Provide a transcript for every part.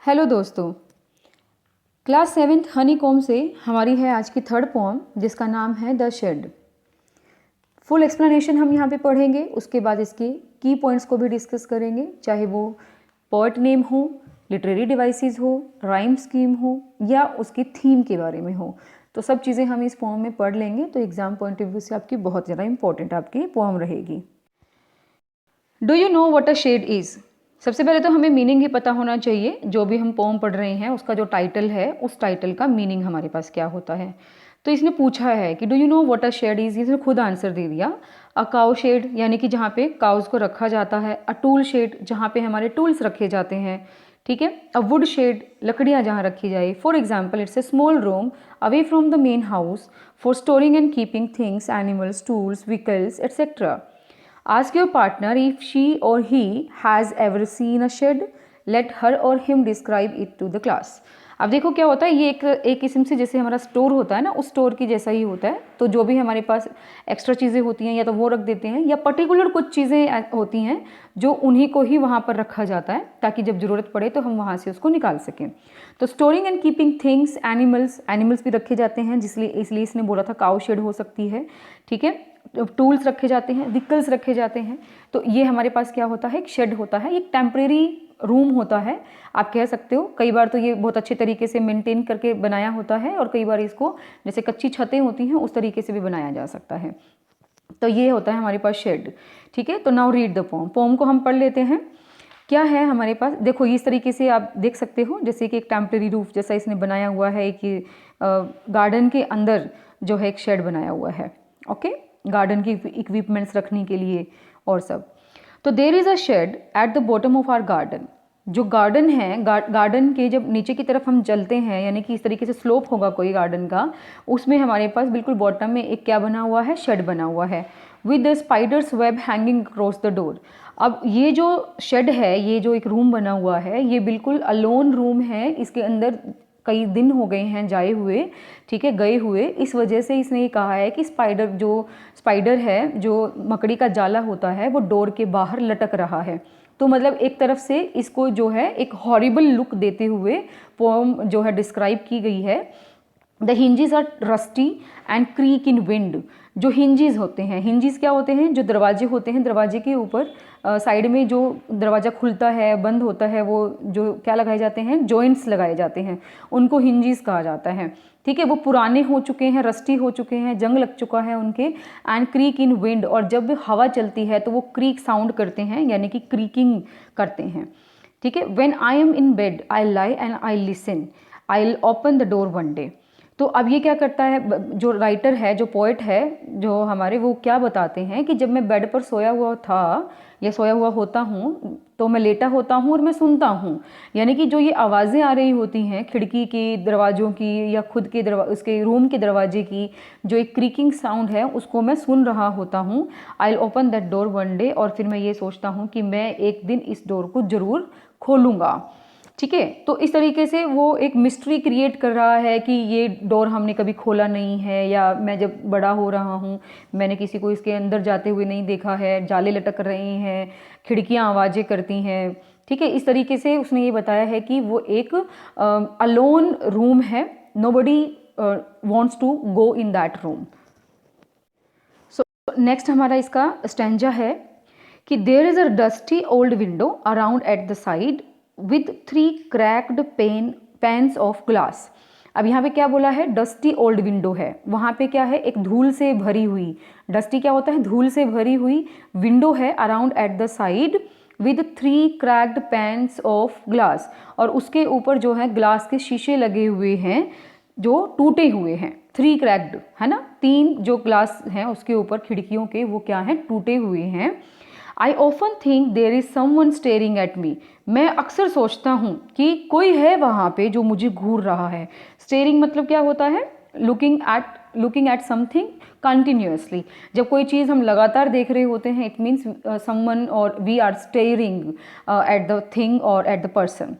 Hello दोस्तों, class 7th honeycomb से हमारी है आज की थर्ड पोम जिसका नाम है द शेड। फुल एक्सप्लेनेशन हम यहाँ पे पढ़ेंगे, उसके बाद इसके की पॉइंट्स को भी डिस्कस करेंगे, चाहे वो पोएट नेम हो, लिटरेरी डिवाइसेस हो, राइम स्कीम हो या उसकी थीम के बारे में हो। तो सब चीज़ें हम इस पोम में पढ़ लेंगे, तो एग्जाम पॉइंट ऑफ व्यू से आपकी बहुत ज़्यादा इंपॉर्टेंट आपकी पोम रहेगी। Do you know what a shade is? सबसे पहले तो हमें मीनिंग ही पता होना चाहिए। जो भी हम पोम पढ़ रहे हैं उसका जो टाइटल है उस टाइटल का मीनिंग हमारे पास क्या होता है। तो इसने पूछा है कि do you know what a shade is, इसने खुद आंसर दे दिया। अ काउ शेड यानी कि जहाँ पे काउज को रखा जाता है। अ टूल शेड जहाँ पे हमारे टूल्स रखे जाते हैं, ठीक है। अ वुड शेड लकड़ियाँ जहाँ रखी जाए। For example it's a small room away from the main house for storing and keeping things, animals, tools, vehicles etcetera. Ask your partner if she or he has ever seen a shed. Let her or him describe it to the class. अब देखो क्या होता है, ये एक किस्म से जैसे हमारा स्टोर होता है ना, उस स्टोर की जैसा ही होता है। तो जो भी हमारे पास एक्स्ट्रा चीज़ें होती हैं या तो वो रख देते हैं या पर्टिकुलर कुछ चीज़ें होती हैं जो उन्हीं को ही वहाँ पर रखा जाता है ताकि जब ज़रूरत पड़े तो हम वहाँ से उसको निकाल सकें। तो storing and keeping things, animals भी रखे जाते हैं, इसलिए इसने बोला था काउ शेड हो सकती है, ठीक है। टूल्स रखे जाते हैं, व्हीकल्स रखे जाते हैं। तो ये हमारे पास क्या होता है, एक शेड होता है, एक टेम्परेरी रूम होता है आप कह सकते हो। कई बार तो ये बहुत अच्छे तरीके से मेंटेन करके बनाया होता है और कई बार इसको जैसे कच्ची छतें होती हैं उस तरीके से भी बनाया जा सकता है। तो ये होता है हमारे पास शेड, ठीक है। तो now read the poem. Poem को हम पढ़ लेते हैं। क्या है हमारे पास, देखो इस तरीके से आप देख सकते हो जैसे कि एक टेम्परेरी रूफ जैसा इसने बनाया हुआ है कि गार्डन के अंदर जो है एक शेड बनाया हुआ है, ओके। गार्डन की इक्विपमेंट्स रखने के लिए और सब। तो there is a shade at the bottom of our garden. जो गार्डन है, गार्डन के जब नीचे की तरफ हम चलते हैं यानी कि इस तरीके से स्लोप होगा कोई गार्डन का, उसमें हमारे पास बिल्कुल बॉटम में एक क्या बना हुआ है, शेड बना हुआ है with the spiders web hanging across the door. अब ये जो शेड है, ये जो एक रूम बना हुआ है, ये बिल्कुल अलोन रूम है। इसके अंदर कई दिन हो गए हैं जाए हुए, ठीक है, गए हुए। इस वजह से इसने ये कहा है कि स्पाइडर है, जो मकड़ी का जाला होता है, वो डोर के बाहर लटक रहा है। तो मतलब एक तरफ से इसको जो है एक हॉरिबल लुक देते हुए पोम जो है डिस्क्राइब की गई है। The hinges are rusty and creak in wind. जो हिंजेस होते हैं, हिंजेस क्या होते हैं, जो दरवाजे होते हैं, दरवाजे के ऊपर साइड में जो दरवाज़ा खुलता है बंद होता है, वो जो क्या लगाए जाते हैं, जॉइंट्स लगाए जाते हैं, उनको हिंजेस कहा जाता है, ठीक है। वो पुराने हो चुके हैं, रस्टी हो चुके हैं, जंग लग चुका है उनके। एंड क्रीक इन विंड, और जब हवा चलती है तो वो क्रीक साउंड करते हैं यानी कि क्रीकिंग करते हैं, ठीक है। When I am in bed I lie and I listen, I will open the door one day. तो अब ये क्या करता है, जो राइटर है, जो पोएट है जो हमारे, वो क्या बताते हैं कि जब मैं बेड पर सोया हुआ था या सोया हुआ होता हूँ तो मैं लेटा होता हूँ और मैं सुनता हूँ, यानी कि जो ये आवाज़ें आ रही होती हैं खिड़की की, दरवाज़ों की या खुद के उसके रूम के दरवाजे की, जो एक क्रीकिंग साउंड है उसको मैं सुन रहा होता हूँ। I will open that door one day, और फिर मैं ये सोचता हूँ कि मैं एक दिन इस डोर को ज़रूर खोलूँगा, ठीक है। तो इस तरीके से वो एक मिस्ट्री क्रिएट कर रहा है कि ये डोर हमने कभी खोला नहीं है, या मैं जब बड़ा हो रहा हूँ मैंने किसी को इसके अंदर जाते हुए नहीं देखा है, जाले लटक रहे हैं, खिड़कियाँ आवाज़ें करती हैं, ठीक है। इस तरीके से उसने ये बताया है कि वो एक अलोन रूम है, nobody wants to go in that room. So next हमारा इसका स्टैंजा है कि there is a dusty old window around at the side with 3 cracked panes of glass. अब यहाँ पे क्या बोला है, डस्टी ओल्ड विंडो है, वहाँ पे क्या है, एक धूल से भरी हुई, डस्टी क्या होता है, धूल से भरी हुई विंडो है around at the side with 3 cracked panes of glass, और उसके ऊपर जो है ग्लास के शीशे लगे हुए हैं जो टूटे हुए हैं। 3 क्रैक्ड है ना, 3 जो ग्लास हैं उसके ऊपर खिड़कियों के, वो क्या हैं, टूटे हुए हैं। I often think there is someone staring at me. मैं अक्सर सोचता हूँ कि कोई है वहाँ पे जो मुझे घूर रहा है। स्टेरिंग मतलब क्या होता है, लुकिंग एट समथिंग कंटिन्यूसली। जब कोई चीज़ हम लगातार देख रहे होते हैं, इट मीन्स समवन और we are staring at the thing और एट द पर्सन।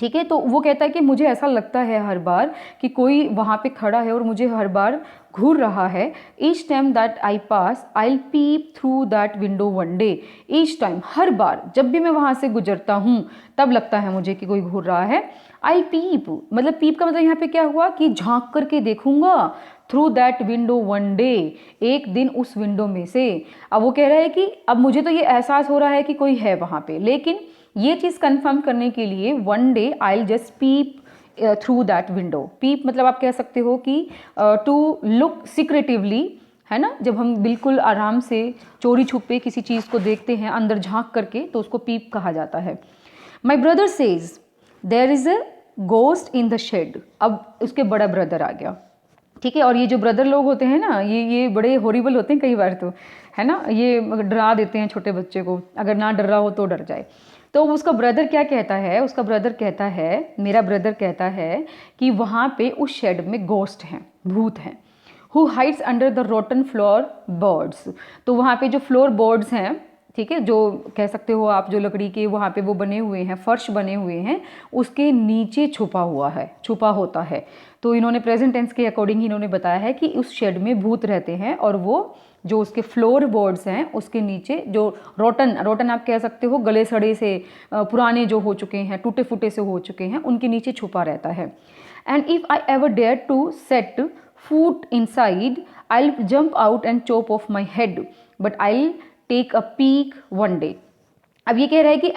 ठीक है। तो वो कहता है कि मुझे ऐसा लगता है हर बार कि कोई वहाँ पे खड़ा है और मुझे हर बार घूर रहा है। Each time that I pass I will peep through that window one day. Each time, हर बार जब भी मैं वहाँ से गुजरता हूँ तब लगता है मुझे कि कोई घूर रहा है। आई पीप, मतलब पीप का मतलब यहाँ पे क्या हुआ कि झांक करके देखूंगा, through that window one day, एक दिन उस विंडो में से। अब वो कह रहा है कि अब मुझे तो ये एहसास हो रहा है कि कोई है वहाँ पे, लेकिन ये चीज़ कंफर्म करने के लिए one day I will just peep through that window. Peep मतलब आप कह सकते हो कि टू लुक सीक्रेटिवली, है ना, जब हम बिल्कुल आराम से चोरी छुपे किसी चीज़ को देखते हैं अंदर झांक करके, तो उसको पीप कहा जाता है। My brother says there is a ghost in the shed. अब उसके बड़ा ब्रदर आ गया, ठीक है। और ये जो ब्रदर लोग होते हैं ना, ये बड़े हॉरिबल होते हैं कई बार, तो है ना, ये डरा देते हैं छोटे बच्चे को, अगर ना डर रहा हो तो डर जाए। तो उसका ब्रदर क्या कहता है, उसका ब्रदर कहता है, मेरा ब्रदर कहता है कि वहाँ पे उस शेड में गोस्ट हैं, भूत हैं। Who hides under the rotten floor boards. तो वहाँ पे जो फ्लोर बोर्ड्स हैं, ठीक है, जो कह सकते हो आप, जो लकड़ी के वहाँ पे वो बने हुए हैं, फर्श बने हुए हैं, उसके नीचे छुपा हुआ है, छुपा होता है। तो इन्होंने प्रेजेंट टेंस के अकॉर्डिंग ही इन्होंने बताया है कि उस शेड में भूत रहते हैं, और वो जो उसके फ्लोर बोर्ड्स हैं उसके नीचे जो रोटन आप कह सकते हो, गले सड़े से पुराने जो हो चुके हैं, टूटे फूटे से हो चुके हैं, उनके नीचे छुपा रहता है। And if I ever dare to set foot inside I will jump out and chop off my head, but I will take a peek one day. अब ये कह रहा है कि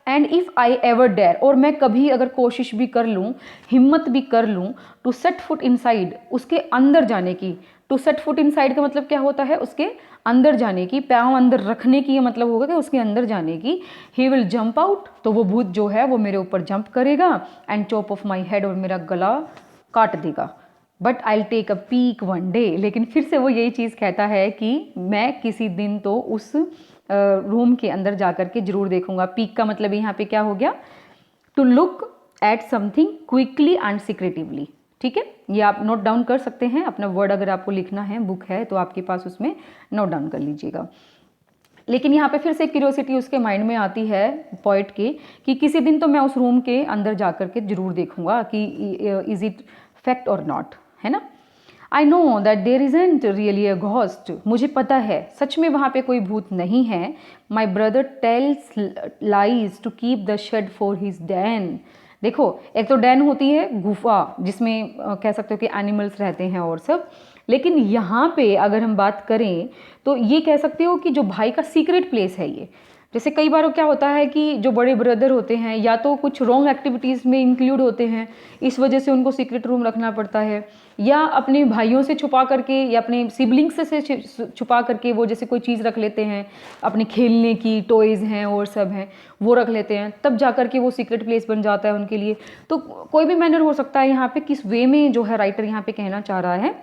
and if I ever dare, और मैं कभी अगर कोशिश भी कर लूँ, हिम्मत भी कर लूँ, टू सेट फुट इनसाइड, उसके अंदर जाने की। टू सेट फुट इनसाइड का मतलब क्या होता है, उसके अंदर जाने की, पाँव अंदर रखने की, ये मतलब होगा कि उसके अंदर जाने की। ही विल जंप आउट, तो वो भूत जो है वो मेरे ऊपर जंप करेगा, and chop off my head, और मेरा गला काट देगा। But I will take a peek one day, लेकिन फिर से वो यही चीज़ कहता है कि मैं किसी दिन तो उस रूम के अंदर जा कर के जरूर देखूंगा। पीक का मतलब यहाँ पे क्या हो गया, to look at something quickly and secretively. ठीक है, ये आप नोट डाउन कर सकते हैं, अपना वर्ड अगर आपको लिखना है, बुक है तो आपके पास, उसमें नोट डाउन कर लीजिएगा। लेकिन यहाँ पे फिर से क्यूरियोसिटी उसके माइंड में आती है पोइट के, कि किसी दिन तो मैं उस रूम के अंदर जा कर के जरूर देखूंगा कि इज इट फैक्ट और नॉट, है ना। I know that there isn't really a ghost, मुझे पता है सच में वहाँ पे कोई भूत नहीं है। My brother tells lies to keep the shed for his den. देखो, एक तो डैन होती है गुफा, जिसमें कह सकते हो कि एनिमल्स रहते हैं और सब, लेकिन यहाँ पे अगर हम बात करें तो ये कह सकते हो कि जो भाई का सीक्रेट प्लेस है ये। जैसे कई बार क्या होता है कि जो बड़े ब्रदर होते हैं या तो कुछ रॉन्ग एक्टिविटीज़ में इंक्लूड होते हैं, इस वजह से उनको सीक्रेट रूम रखना पड़ता है, या अपने भाइयों से छुपा करके या अपने सिबलिंग्स से छुपा करके वो जैसे कोई चीज़ रख लेते हैं, अपने खेलने की टॉयज़ हैं और सब हैं वो रख लेते हैं, तब जा कर के वो सीक्रेट प्लेस बन जाता है उनके लिए। तो कोई भी मैनर हो सकता है यहाँ पे, किस वे में जो है राइटर यहाँ पे कहना चाह रहा है,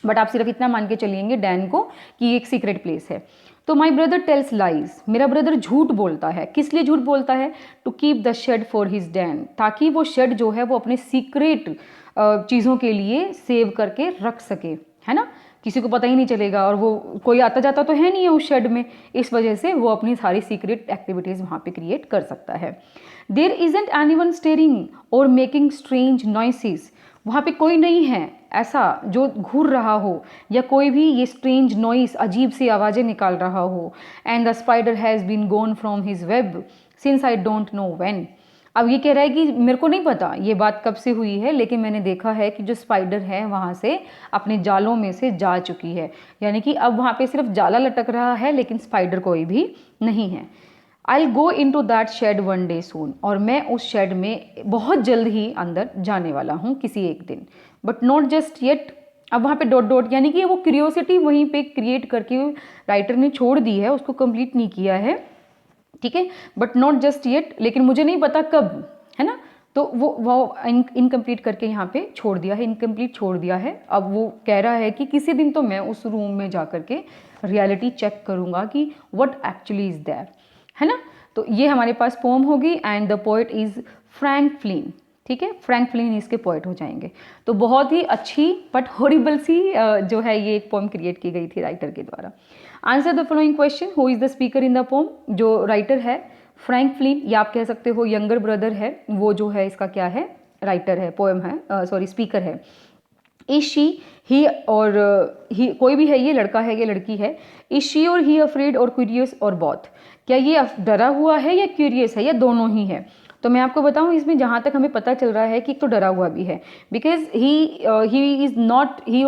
बट आप सिर्फ इतना मान के चलिएंगे डैन को कि एक सीक्रेट प्लेस है। तो माई ब्रदर टेल्स लाइज, मेरा ब्रदर झूठ बोलता है। किस लिए झूठ बोलता है, to keep the shed for his den, ताकि वो शेड जो है वो अपने सीक्रेट चीज़ों के लिए सेव करके रख सके, है ना, किसी को पता ही नहीं चलेगा, और वो कोई आता जाता तो है नहीं है उस शेड में, इस वजह से वो अपनी सारी सीक्रेट एक्टिविटीज़ वहाँ पे क्रिएट कर सकता है। देयर इजंट एनीवन स्टेरिंग और मेकिंग स्ट्रेंज नॉइसेस, वहाँ पे कोई नहीं है ऐसा जो घूर रहा हो या कोई भी ये स्ट्रेंज नॉइस, अजीब सी आवाज़ें निकाल रहा हो। And the spider has been gone from his web since I don't know when. अब ये कह रहा है कि मेरे को नहीं पता ये बात कब से हुई है, लेकिन मैंने देखा है कि जो स्पाइडर है वहाँ से अपने जालों में से जा चुकी है, यानी कि अब वहाँ पे सिर्फ जाला लटक रहा है लेकिन स्पाइडर कोई भी नहीं है। I will go into that shed one day soon, और मैं उस शेड में बहुत जल्द ही अंदर जाने वाला हूँ किसी एक दिन, बट नॉट जस्ट येट। अब वहाँ पे डॉट डॉट, यानी कि वो क्यूरियोसिटी वहीं पे क्रिएट करके राइटर ने छोड़ दी है, उसको कंप्लीट नहीं किया है, ठीक है, बट नॉट जस्ट येट, लेकिन मुझे नहीं पता कब, है ना। तो वो इनकम्प्लीट करके यहाँ पे छोड़ दिया है, इनकम्प्लीट छोड़ दिया है। अब वो कह रहा है कि किसी दिन तो मैं उस रूम में जा कर के रियलिटी चेक करूँगा कि व्हाट एक्चुअली इज़ देयर, है ना। तो ये हमारे पास पोम होगी, and the poet is Frank Flint, ठीक है, फ्रैंक फ्लिन इसके पोइट हो जाएंगे। तो बहुत ही अच्छी बट हॉरिबल सी जो है ये एक पोम क्रिएट की गई थी राइटर के द्वारा। Answer the following question, who is the speaker in the pome, जो राइटर है फ्रैंक फ्लिन, या आप कह सकते हो यंगर ब्रदर है, वो जो है इसका क्या है, राइटर है, पोएम है, सॉरी स्पीकर है। इज शी, ही और ही, कोई भी है, ये लड़का है, ये लड़की है। इज शी और ही अफ्रेड और क्यूरियस और बोथ, क्या ये डरा हुआ है या क्यूरियस है, या दोनों ही है? तो मैं आपको बताऊं, इसमें जहाँ तक हमें पता चल रहा है कि एक तो डरा हुआ भी है, बिकॉज ही और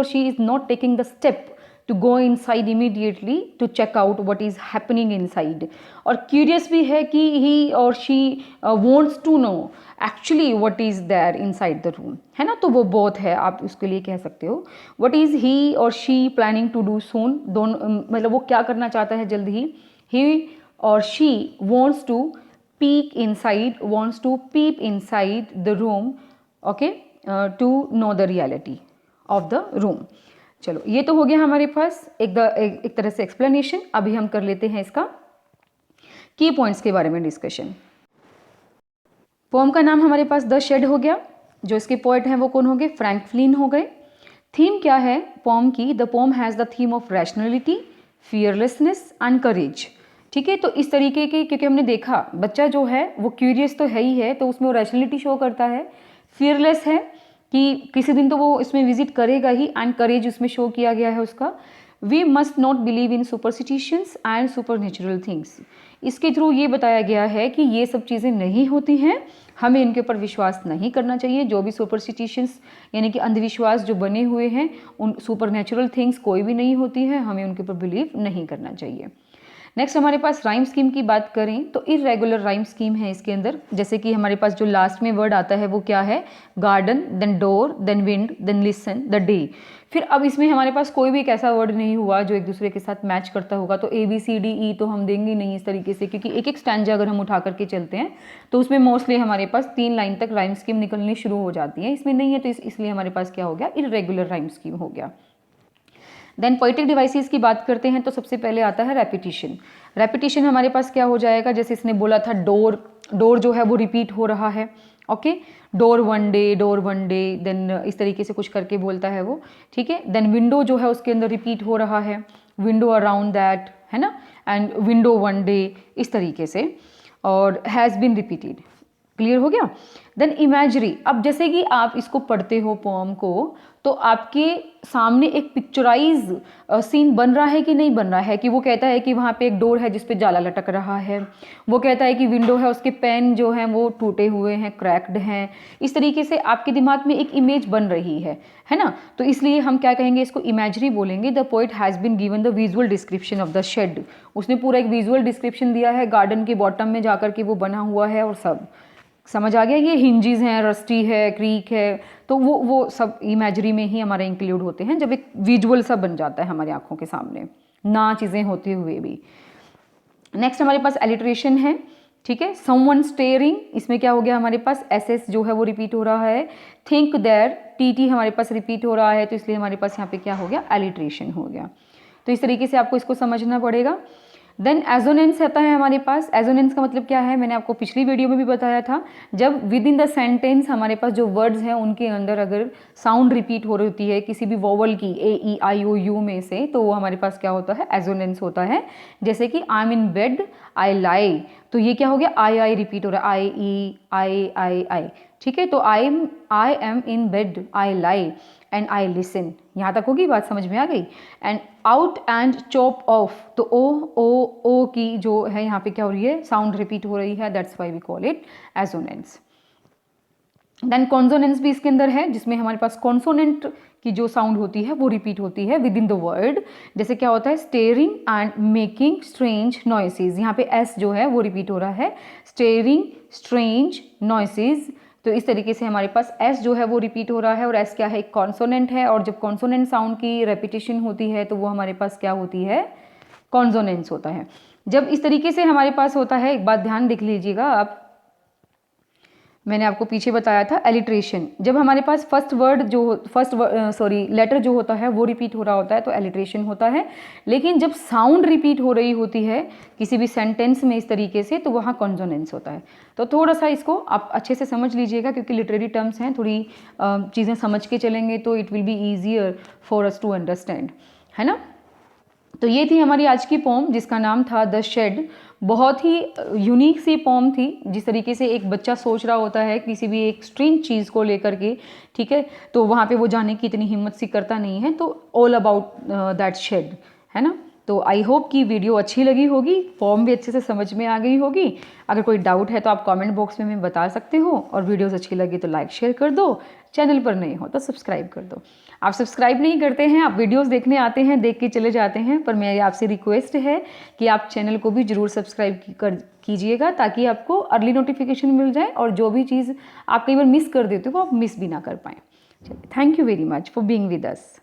she is not taking the step to go inside immediately to check out what is happening inside, और curious भी है कि he or she wants to know actually what is there inside the room, है ना? तो वो both है, आप उसके लिए कह सकते हो what is he or she planning to do soon, दोनों मतलब वो क्या करना चाहता है जल्द ही। he or she wants to peep inside the room, okay, to know the reality of the room। चलो, ये तो हो गया हमारे पास एक तरह से एक्सप्लेनेशन। अभी हम कर लेते हैं इसका की पॉइंट्स के बारे में डिस्कशन। पोम का नाम हमारे पास द शेड हो गया, जो इसके पोएट हैं वो कौन हो गए, फ्रैंक फ्लिन हो गए। थीम क्या है पोम की, the pome has the theme of rationality, fearlessness and courage. ठीक है, तो इस तरीके के, क्योंकि हमने देखा बच्चा जो है वो क्यूरियस तो है ही है, तो उसमें वो रैशनलिटी शो करता है, फियरलेस है कि किसी दिन तो वो इसमें विजिट करेगा ही, एंड करेज उसमें शो किया गया है उसका। We must not believe in superstitions and supernatural things, इसके थ्रू ये बताया गया है कि ये सब चीज़ें नहीं होती हैं, हमें इनके ऊपर विश्वास नहीं करना चाहिए। जो भी सुपरस्टिटिशंस यानी कि अंधविश्वास जो बने हुए हैं, उन सुपरनेचुरल थिंग्स कोई भी नहीं होती हैं, हमें उनके ऊपर बिलीव नहीं करना चाहिए। नेक्स्ट हमारे पास राइम स्कीम की बात करें तो इरेगुलर राइम स्कीम है इसके अंदर। जैसे कि हमारे पास जो लास्ट में वर्ड आता है वो क्या है, garden, then door, then wind, then listen, the day. फिर अब इसमें हमारे पास कोई भी एक ऐसा वर्ड नहीं हुआ जो एक दूसरे के साथ मैच करता होगा, तो ABCDE तो हम देंगे नहीं इस तरीके से, क्योंकि एक एक स्टैंजा अगर हम उठा करके चलते हैं तो उसमें मोस्टली हमारे पास 3 लाइन तक राइम स्कीम निकलनी शुरू हो जाती है। इसमें नहीं है, तो इसलिए हमारे पास क्या हो गया, इरेगुलर राइम स्कीम हो गया। देन पोएटिक डिवाइसेस की बात करते हैं तो सबसे पहले आता है रेपिटेशन। रेपिटेशन हमारे पास क्या हो जाएगा, जैसे इसने बोला था डोर जो है वो रिपीट हो रहा है, okay, door one day, then इस तरीके से कुछ करके बोलता है वो, ठीक है। देन विंडो जो है उसके अंदर रिपीट हो रहा है, विंडो अराउंड दैट, है ना, एंड विंडो वन डे, इस तरीके से, और हैज़ बीन रिपीटेड। क्लियर हो गया। देन इमेजरी, अब जैसे कि आप इसको पढ़ते हो पोम को, तो आपके सामने एक पिक्चराइज सीन बन रहा है कि नहीं बन रहा है, कि वो कहता है कि वहाँ पे एक डोर है जिस पे जाला लटक रहा है, वो कहता है कि विंडो है उसके पैन जो हैं वो टूटे हुए हैं, क्रैक्ड हैं, इस तरीके से आपके दिमाग में एक इमेज बन रही है ना। तो इसलिए हम क्या कहेंगे, इसको इमेजरी बोलेंगे। The poet has been given the visual description of the shed, उसने पूरा एक विजुअल डिस्क्रिप्शन दिया है, गार्डन के बॉटम में जाकर के वो बना हुआ है, और सब समझ आ गया, ये हिंजेस हैं, रस्टी है, क्रीक है, तो वो सब इमेजरी में ही हमारे इंक्लूड होते हैं, जब एक विजुअल सा बन जाता है हमारी आंखों के सामने, ना चीज़ें होते हुए भी। नेक्स्ट हमारे पास एलिट्रेशन है, ठीक है। समवन स्टेयरिंग, इसमें क्या हो गया हमारे पास, एसएस जो है वो रिपीट हो रहा है। थिंक देयर, टीटी हमारे पास रिपीट हो रहा है, तो इसलिए हमारे पास यहाँ पे क्या हो गया, एलिट्रेशन हो गया। तो इस तरीके से आपको इसको समझना पड़ेगा। देन एजोनेंस आता है हमारे पास। एजोनेंस का मतलब क्या है, मैंने आपको पिछली वीडियो में भी बताया था, जब विद इन द सेंटेंस हमारे पास जो वर्ड्स हैं उनके अंदर अगर साउंड रिपीट हो रही होती है किसी भी वोवल की, AEIOU में से, तो वो हमारे पास क्या होता है, एजोनेंस होता है। जैसे कि आई एम इन बेड, आई लाई, तो ये क्या हो गया, आई रिपीट हो रहा है, आई, ठीक है। तो I am in bed, I lie and I listen, यहाँ तक होगी बात, समझ में आ गई। And out and chop of, तो ओ की जो है यहाँ पे क्या हो रही है, साउंड रिपीट हो रही है, that's why we call it assonance. Then consonance भी इसके अंदर है, जिसमें हमारे पास कॉन्सोनेंट की जो साउंड होती है वो रिपीट होती है विद इन द वर्ड। जैसे क्या होता है, steering and making strange noises, यहाँ पे एस जो है वो रिपीट हो रहा है, स्टेयरिंग, स्ट्रेंज, नॉइसेज, तो इस तरीके से हमारे पास एस जो है वो रिपीट हो रहा है, और एस क्या है, एक कॉन्सोनेंट है, और जब कॉन्सोनेंट साउंड की रेपिटेशन होती है तो वो हमारे पास क्या होती है, कॉन्सोनेंस होता है। जब इस तरीके से हमारे पास होता है, एक बात ध्यान देख लीजिएगा आप, मैंने आपको पीछे बताया था एलिट्रेशन, जब हमारे पास लेटर जो होता है वो रिपीट हो रहा होता है तो एलिट्रेशन होता है, लेकिन जब साउंड रिपीट हो रही होती है किसी भी सेंटेंस में इस तरीके से, तो वहाँ कॉन्सोनेंस होता है। तो थोड़ा सा इसको आप अच्छे से समझ लीजिएगा, क्योंकि लिटरेरी टर्म्स हैं, थोड़ी चीज़ें समझ के चलेंगे तो it will be easier for us to understand, है ना। तो ये थी हमारी आज की पोम जिसका नाम था द शेड। बहुत ही यूनिक सी पोम थी। जिस तरीके से एक बच्चा सोच रहा होता है किसी भी एक स्ट्रेंज चीज़ को लेकर के, ठीक है, तो वहाँ पे वो जाने की इतनी हिम्मत सी करता नहीं है। तो ऑल अबाउट दैट शेड, है ना। तो आई होप कि वीडियो अच्छी लगी होगी, फॉर्म भी अच्छे से समझ में आ गई होगी। अगर कोई डाउट है तो आप कमेंट बॉक्स में बता सकते हो, और वीडियोस अच्छी लगी तो लाइक शेयर कर दो, चैनल पर नए हो तो सब्सक्राइब कर दो। आप सब्सक्राइब नहीं करते हैं, आप वीडियोस देखने आते हैं, देख के चले जाते हैं, पर मेरी आपसे रिक्वेस्ट है कि आप चैनल को भी ज़रूर सब्सक्राइब कीजिएगा, ताकि आपको अर्ली नोटिफिकेशन मिल जाए और जो भी चीज़ आप कई बार मिस कर देते हो वो आप मिस भी ना कर पाएँ। चलिए, thank you very much for being with us.